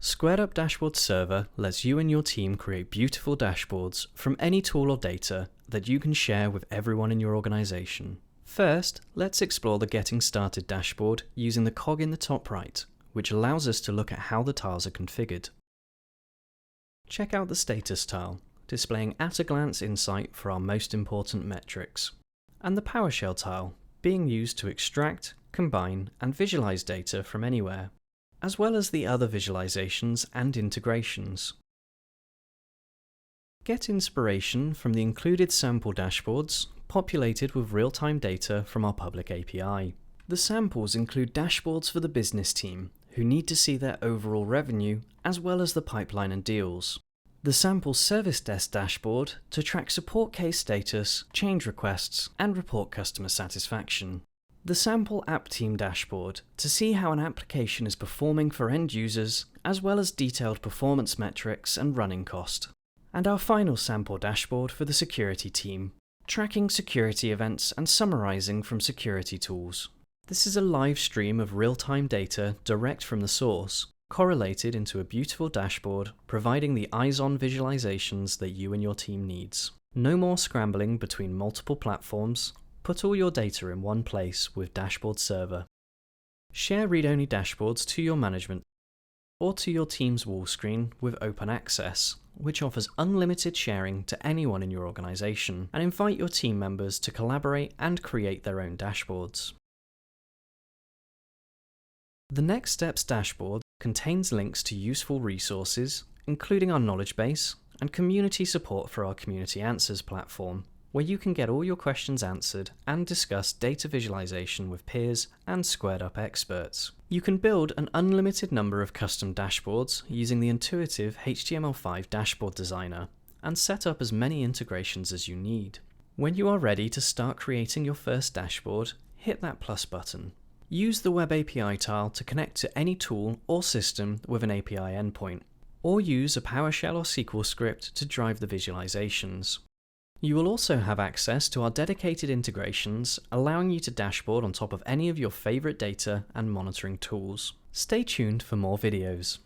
SquaredUp Dashboard Server lets you and your team create beautiful dashboards from any tool or data that you can share with everyone in your organization. First, let's explore the Getting Started dashboard using the cog in the top right, which allows us to look at how the tiles are configured. Check out the Status tile, displaying at-a-glance insight for our most important metrics, and the PowerShell tile, being used to extract, combine, and visualize data from anywhere, as well as the other visualizations and integrations. Get inspiration from the included sample dashboards, populated with real-time data from our public API. The samples include dashboards for the business team, who need to see their overall revenue, as well as the pipeline and deals. The sample service desk dashboard to track support case status, change requests, and report customer satisfaction. The sample app team dashboard to see how an application is performing for end users, as well as detailed performance metrics and running cost. And our final sample dashboard for the security team, tracking security events and summarizing from security tools. This is a live stream of real-time data direct from the source, correlated into a beautiful dashboard, providing the eyes-on visualizations that you and your team needs. No more scrambling between multiple platforms. Put all your data in one place with Dashboard Server. Share read-only dashboards to your management or to your team's wall screen with open access, which offers unlimited sharing to anyone in your organization, and invite your team members to collaborate and create their own dashboards. The Next Steps dashboard contains links to useful resources, including our knowledge base and community support for our Community Answers platform, where you can get all your questions answered and discuss data visualization with peers and SquaredUp experts. You can build an unlimited number of custom dashboards using the intuitive HTML5 dashboard designer and set up as many integrations as you need. When you are ready to start creating your first dashboard, hit that plus button. Use the Web API tile to connect to any tool or system with an API endpoint, or use a PowerShell or SQL script to drive the visualizations. You will also have access to our dedicated integrations, allowing you to dashboard on top of any of your favorite data and monitoring tools. Stay tuned for more videos.